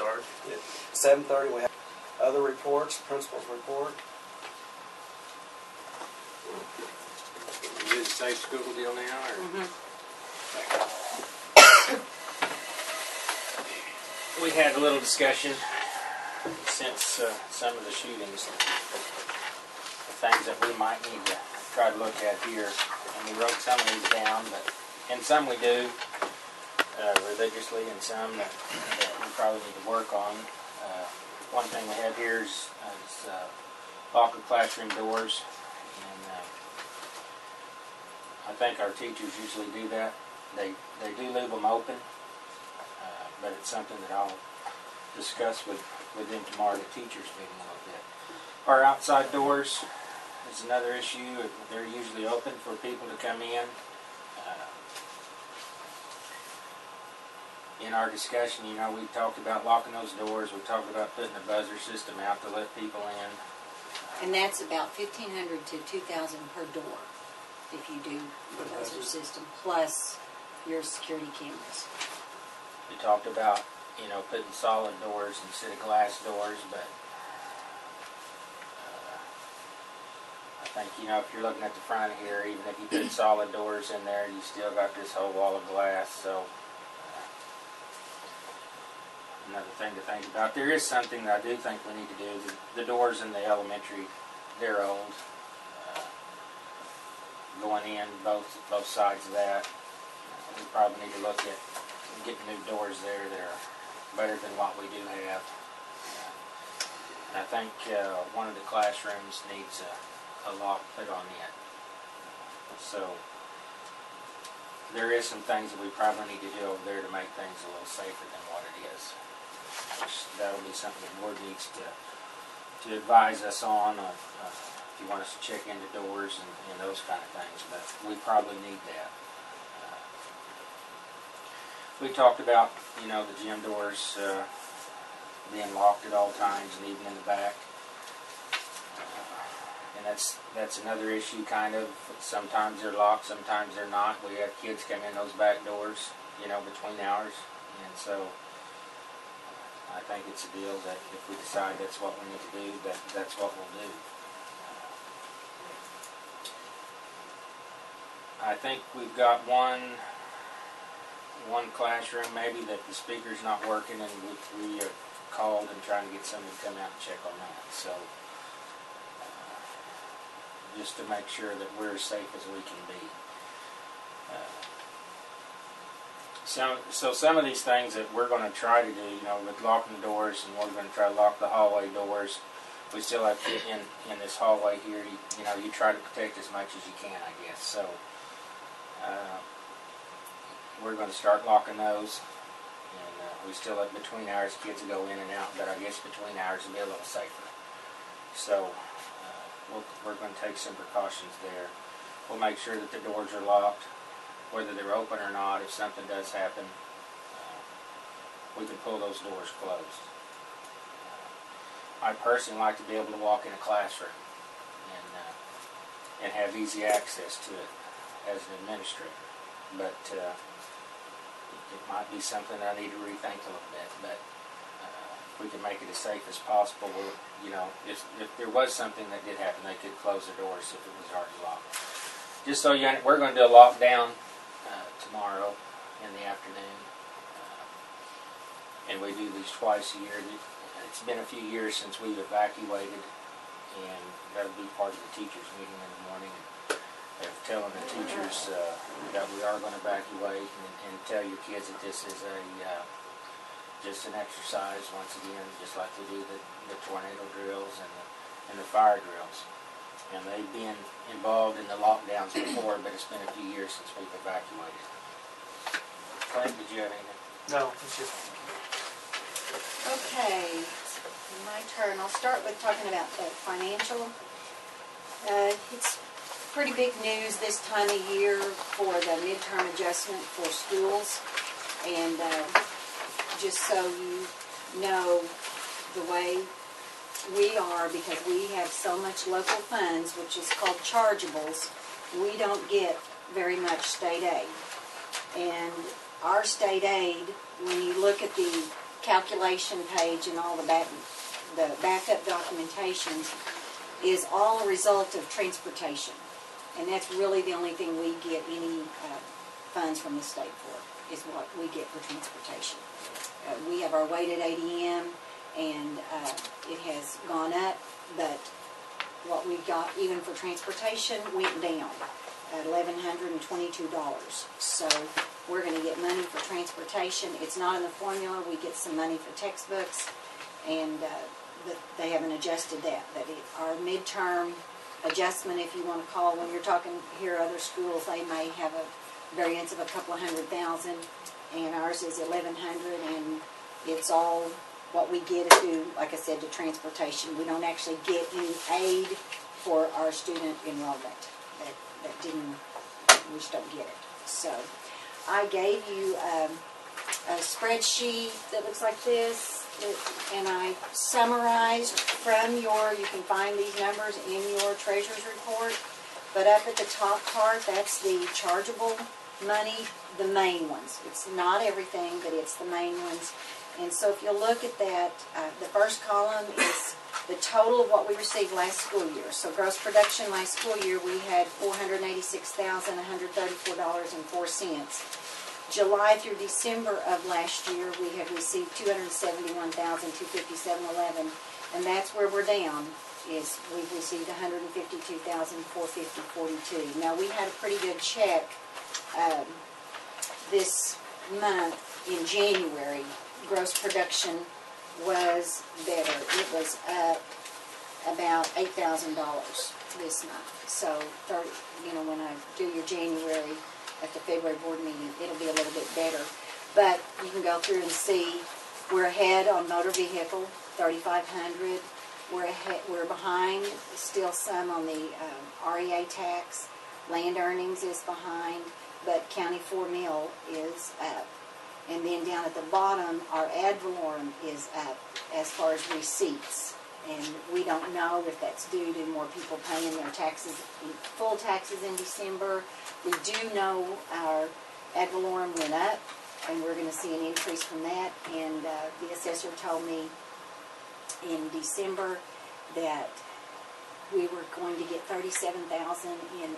start? At 7:30 we have other reports, principal's report. You do the safe school deal now, or? We had a little discussion since some of the shootings, the things that we might need to try to look at here. And we wrote some of these down, and some we do religiously, and some that we probably need to work on. One thing we have here is lock of classroom doors, and I think our teachers usually do that. They do leave them open, but it's something that I'll discuss with them tomorrow at the teachers meeting a little bit. Our outside doors is another issue. They're usually open for people to come in. In our discussion, you know, we talked about locking those doors. We talked about putting a buzzer system out to let people in. And that's about $1,500 to $2,000 per door if you do the buzzer system plus your security cameras. We talked about, you know, putting solid doors instead of glass doors, but I think, you know, if you're looking at the front here, even if you put solid doors in there, you still got this whole wall of glass, so another thing to think about. There is something that I do think we need to do. The doors in the elementary, they're old. Going in both sides of that, we probably need to look at getting new doors there that are better than what we do have. And I think one of the classrooms needs a lock put on it. So there is some things that we probably need to do over there to make things a little safer than what it is. That'll be something the board needs to advise us on if you want us to check into doors and those kind of things, but we probably need that. We talked about, you know, the gym doors being locked at all times and even in the back. And that's another issue, kind of. Sometimes they're locked, sometimes they're not. We have kids come in those back doors, you know, between hours, and so I think it's a deal that if we decide that's what we need to do, that's what we'll do. I think we've got one classroom maybe that the speaker's not working, and we are called and trying to get someone to come out and check on that. So just to make sure that we're as safe as we can be. So some of these things that we're going to try to do, you know, with locking the doors, and we're going to try to lock the hallway doors. We still have to get in this hallway here. You know, you try to protect as much as you can, I guess. So we're going to start locking those. And we still have between hours kids will go in and out, but I guess between hours will be a little safer. So we're going to take some precautions there. We'll make sure that the doors are locked, whether they're open or not. If something does happen, we can pull those doors closed. I personally like to be able to walk in a classroom and have easy access to it as an administrator. But it might be something I need to rethink a little bit. But if we can make it as safe as possible, you know, if there was something that did happen, they could close the doors if it was already locked. Just so you know, we're going to do a lockdown tomorrow in the afternoon, and we do these twice a year. It's been a few years since we've evacuated, and that'll be part of the teachers' meeting in the morning. They're telling the teachers that we are going to evacuate, and tell your kids that this is just an exercise once again, just like we do the tornado drills and the fire drills. And they've been involved in the lockdowns before, but it's been a few years since we've evacuated. Clint, did you have anything? No, it's just... Okay, my turn. I'll start with talking about the financial. It's pretty big news this time of year for the midterm adjustment for schools. And just so you know, the way we are, because we have so much local funds, which is called chargeables, we don't get very much state aid. And our state aid, when you look at the calculation page and all the backup documentations is all a result of transportation. And that's really the only thing we get any funds from the state for, is what we get for transportation. We have our weighted ADM, and it has gone up, but what we got even for transportation went down at $1,122. So we're going to get money for transportation. It's not in the formula. We get some money for textbooks, and they haven't adjusted that. But our midterm adjustment, if you want to call, when you're talking here, other schools, they may have a variance of a couple of $100,000, and ours is $1,100, and it's all what we get to, like I said, to transportation. We don't actually get any aid for our student enrollment. That didn't, we just don't get it. So I gave you a spreadsheet that looks like this, and I summarized from you can find these numbers in your treasurer's report, but up at the top part, that's the chargeable money, the main ones. It's not everything, but it's the main ones. And so if you look at that, the first column is the total of what we received last school year. So gross production last school year, we had $486,134.04. July through December of last year, we had received $271,257.11, and that's where we're down. Is we've received $152,450.42. Now we had a pretty good check this month in January. Gross production was better. It was up about $8,000 this month. So, when I do your January at the February board meeting, it'll be a little bit better. But you can go through and see we're ahead on motor vehicle, $3,500. We're behind still some on the REA tax. Land earnings is behind, but county 4 mil is up. And then down at the bottom, our ad valorem is up as far as receipts. And we don't know if that's due to more people paying their taxes, full taxes in December. We do know our ad valorem went up, and we're going to see an increase from that. And the assessor told me in December that we were going to get $37,000 in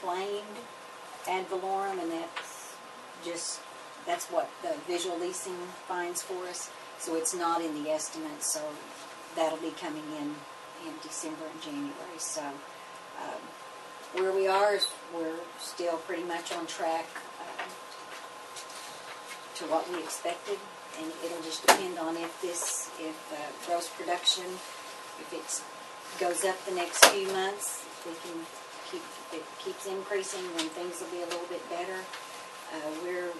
unclaimed ad valorem, and that's what the visual leasing finds for us. So it's not in the estimate, so that'll be coming in December and January. So where we are is we're still pretty much on track to what we expected, and it'll just depend on if gross production, if it goes up the next few months, if we can it keeps increasing, then things will be a little bit better. We're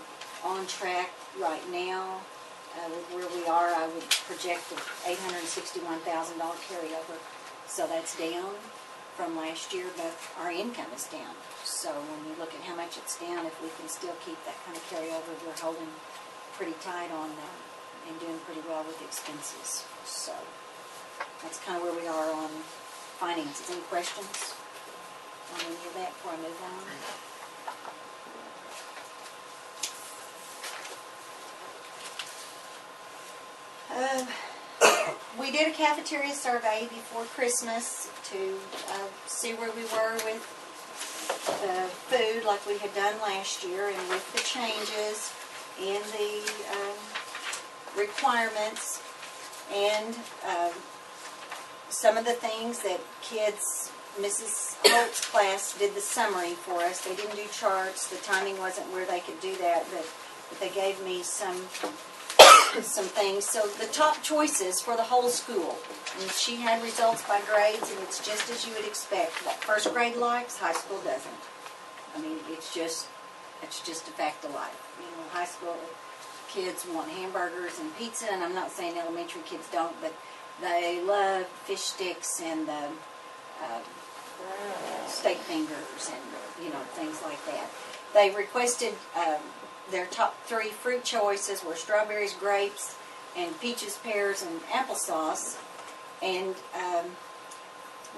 on track right now with where we are. I would project an $861,000 carryover, so that's down from last year, but our income is down. So when you look at how much it's down, if we can still keep that kind of carryover, we're holding pretty tight on and doing pretty well with expenses. So that's kind of where we are on finances. Any questions on any of that before I move on? We did a cafeteria survey before Christmas to see where we were with the food like we had done last year, and with the changes in the requirements and some of the things that kids, Mrs. Holt's class did the summary for us. They didn't do charts. The timing wasn't where they could do that, but they gave me some things. So the top choices for the whole school, and she had results by grades, and it's just as you would expect. What first grade likes, high school doesn't. I mean, it's just a fact of life. High school kids want hamburgers and pizza, and I'm not saying elementary kids don't, but they love fish sticks and the steak fingers and things like that. They requested their top 3 fruit choices were strawberries, grapes, and peaches, pears, and applesauce. And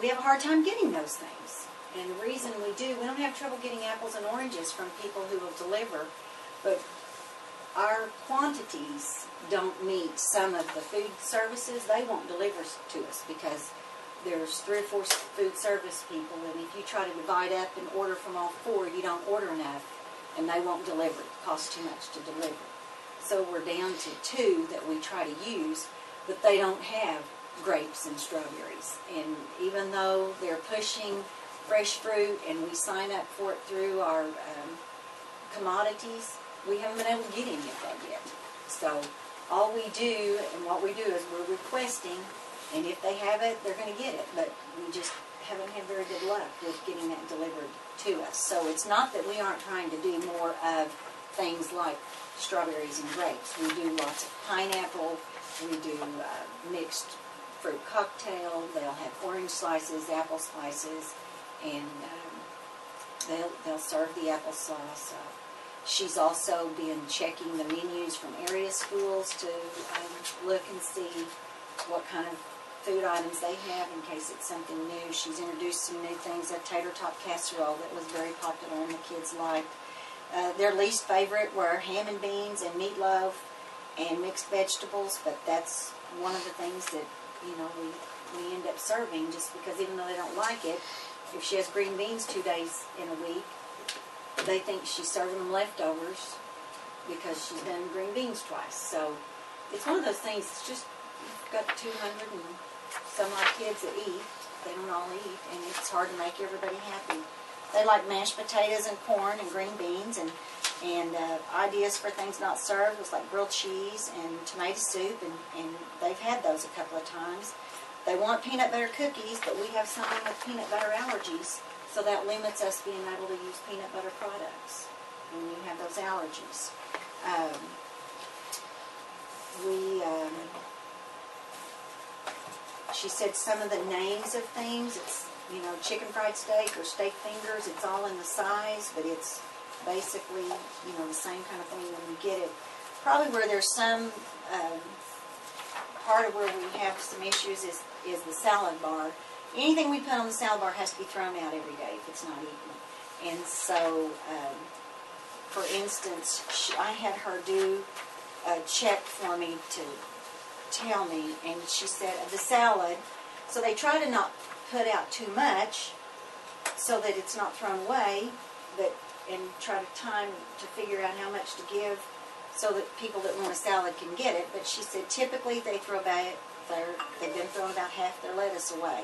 we have a hard time getting those things. And the reason we don't have trouble getting apples and oranges from people who will deliver, but our quantities don't meet some of the food services, they won't deliver to us because there's 3 or 4 food service people, and if you try to divide up and order from all 4, you don't order enough, and they won't deliver. It costs too much to deliver. So we're down to 2 that we try to use, but they don't have grapes and strawberries. And even though they're pushing fresh fruit and we sign up for it through our commodities, we haven't been able to get any of that yet. So all we do, and what we do is we're requesting, and if they have it, they're going to get it. But we just haven't had very good luck with getting that delivered to us. So it's not that we aren't trying to do more of things like strawberries and grapes. We do lots of pineapple. We do mixed fruit cocktail. They'll have orange slices, apple slices, and they'll serve the applesauce. She's also been checking the menus from area schools to look and see what kind of food items they have in case it's something new. She's introduced some new things, a tater tot casserole that was very popular and the kids liked. Their least favorite were ham and beans and meatloaf and mixed vegetables, but that's one of the things that, you know, we end up serving just because even though they don't like it, if she has green beans 2 days in a week, they think she's serving them leftovers because she's done green beans twice. So it's one of those things, it's just, you've got 200 and some odd kids that eat. They don't all eat, and it's hard to make everybody happy. They like mashed potatoes and corn and green beans, and ideas for things not served was like grilled cheese and tomato soup, and they've had those a couple of times. They want peanut butter cookies, but we have someone with peanut butter allergies, so that limits us being able to use peanut butter products when you have those allergies. She said some of the names of things, it's, you know, chicken fried steak or steak fingers, it's all in the size, but it's basically, you know, the same kind of thing when you get it. Probably where there's some, part of where we have some issues is the salad bar. Anything we put on the salad bar has to be thrown out every day if it's not eaten. And so, for instance, I had her do a check for me to tell me, and she said the salad, so they try to not put out too much so that it's not thrown away, but and try to time to figure out how much to give so that people that want a salad can get it. But she said typically they they've been throwing about half their lettuce away.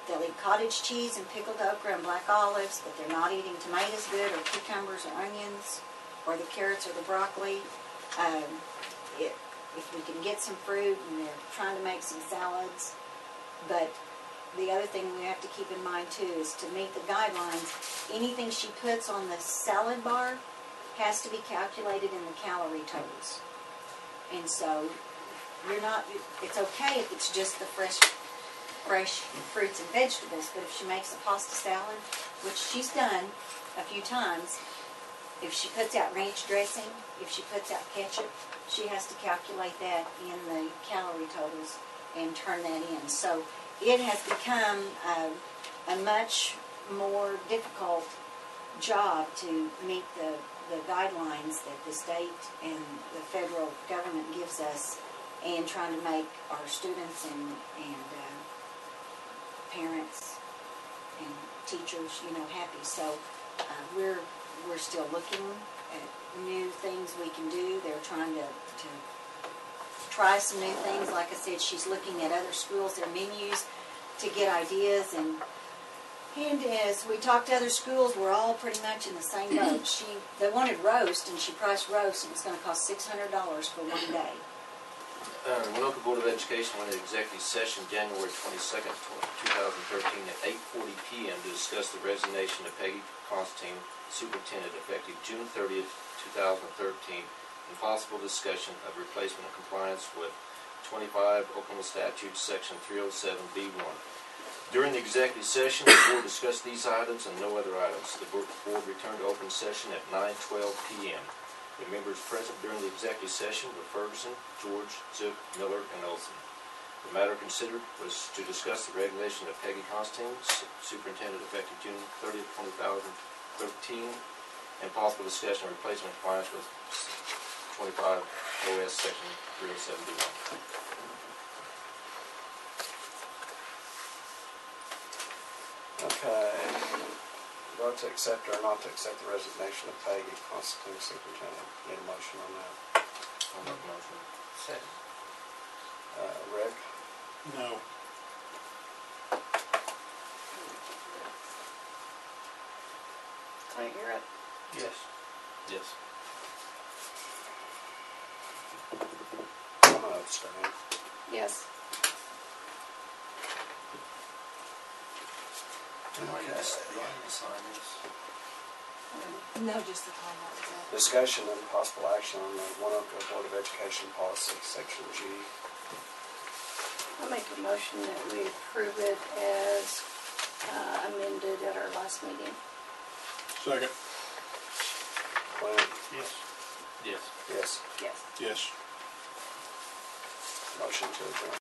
They'll eat cottage cheese and pickled okra and black olives, but they're not eating tomatoes good, or cucumbers or onions, or the carrots or the broccoli. If we can get some fruit, and they're trying to make some salads. But the other thing we have to keep in mind too is to meet the guidelines, anything she puts on the salad bar has to be calculated in the calorie totals. And so it's okay if it's just the fresh fruits and vegetables, but if she makes a pasta salad, which she's done a few times, if she puts out ranch dressing, if she puts out ketchup, she has to calculate that in the calorie totals and turn that in. So it has become a much more difficult job to meet the guidelines that the state and the federal government gives us, and trying to make our students and parents and teachers, you know, happy. So we're still looking at new things we can do. They're trying to try some new things. Like I said, she's looking at other schools, their menus, to get ideas. And as we talked to other schools, we're all pretty much in the same boat. They wanted roast, and she priced roast, and it's going to cost $600 for one day. The Waynoka Board of Education went into executive session January 22nd, 2013 at 8:40 p.m. to discuss the resignation of Peggy Constantine, superintendent, effective June 30th, 2013, and possible discussion of replacement of compliance with 25 Oklahoma Statutes, Section 307B1. During the executive session, the board discussed these items and no other items. The board returned to open session at 9:12 p.m. The members present during the executive session were Ferguson, George, Zook, Miller, and Olson. The matter considered was to discuss the resignation of Peggy Constantine, superintendent, effective June 30th, 2013, and possible discussion of replacement compliance with 25 OS Section 307B1. Okay. Vote to accept or not to accept the resignation of Peggy, Constantine Superintendent. Need a motion on that. I'll make a motion. Second. Rick? No. Clint, you're up. Yes. Yes. I'm gonna abstain. Yes. Do I need to sign this? No, just the time that was up. Discussion and possible action on the Waynoka Board of Education policy, section G. I'll make a motion that we approve it as amended at our last meeting. Second. Clint? Yes. Yes. Yes. Yes. Yes. Motion to adjourn.